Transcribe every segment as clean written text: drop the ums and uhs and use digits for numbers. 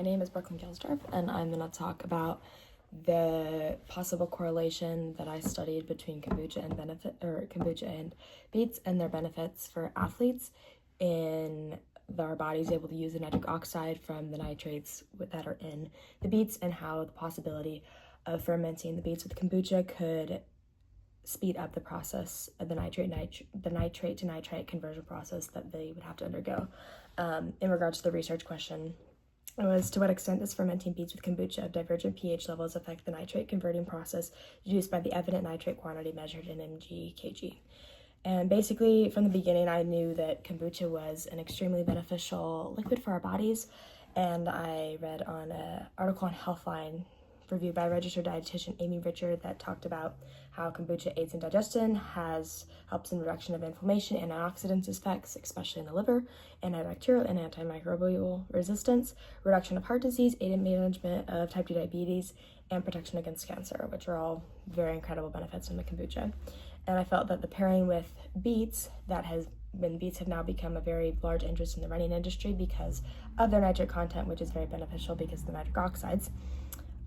name is Brooklyn Gilsdorf, and I'm going to talk about the possible correlation that I studied between kombucha and beets and their benefits for athletes in our bodies able to use the nitric oxide from the nitrates that are in the beets, and how the possibility of fermenting the beets with kombucha could speed up the process of the nitrate to nitrite conversion process that they would have to undergo. In regards to the research question, it was, to what extent does fermenting beets with kombucha of divergent pH levels affect the nitrate converting process deduced by the evident nitrate quantity measured in mg/kg? And basically, from the beginning, I knew that kombucha was an extremely beneficial liquid for our bodies, and I read on an article on Healthline reviewed by registered dietitian Amy Richard that talked about how kombucha aids in digestion, helps in reduction of inflammation, antioxidants effects, especially in the liver, antibacterial and antimicrobial resistance, reduction of heart disease, aided management of type 2 diabetes, and protection against cancer, which are all very incredible benefits from the kombucha. And I felt that the pairing with beets, beets have now become a very large interest in the running industry because of their nitrate content, which is very beneficial because of the nitric oxides.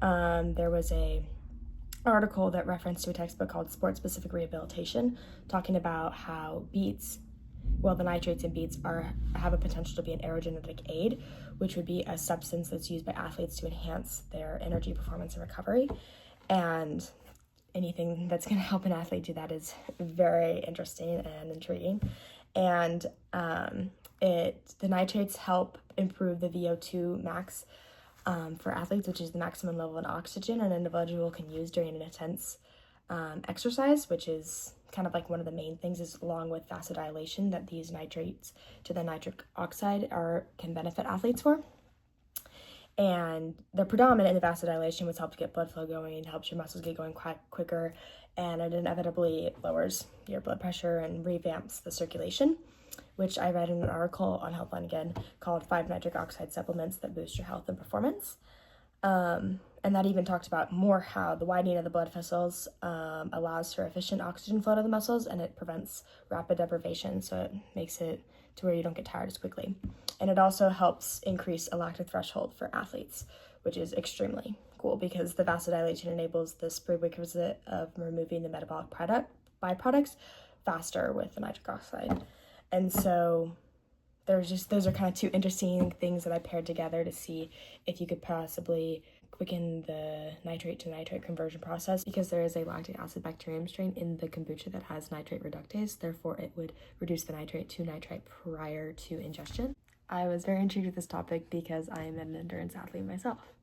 There was an article that referenced to a textbook called Sport Specific Rehabilitation, talking about how the nitrates in beets have a potential to be an aerogenetic aid, which would be a substance that's used by athletes to enhance their energy performance and recovery. And anything that's going to help an athlete do that is very interesting and intriguing. And the nitrates help improve the VO2 max for athletes, which is the maximum level of oxygen an individual can use during an intense exercise, which is kind of like one of the main things, is along with vasodilation that these nitrates to the nitric oxide can benefit athletes for. And they're predominant in the vasodilation, which helps get blood flow going, helps your muscles get going quite quicker, and it inevitably lowers your blood pressure and revamps the circulation, which I read in an article on Healthline again called 5 Nitric Oxide Supplements That Boost Your Health and Performance. And that even talked about more how the widening of the blood vessels allows for efficient oxygen flow to the muscles, and it prevents rapid deprivation, so it makes it to where you don't get tired as quickly. And it also helps increase a lactic threshold for athletes, which is extremely cool because the vasodilation enables this prerequisite of removing the metabolic byproducts faster with the nitric oxide. And so those are kind of two interesting things that I paired together to see if you could possibly quicken the nitrate to nitrate conversion process, because there is a lactic acid bacterium strain in the kombucha that has nitrate reductase. Therefore, it would reduce the nitrate to nitrite prior to ingestion. I was very intrigued with this topic because I am an endurance athlete myself.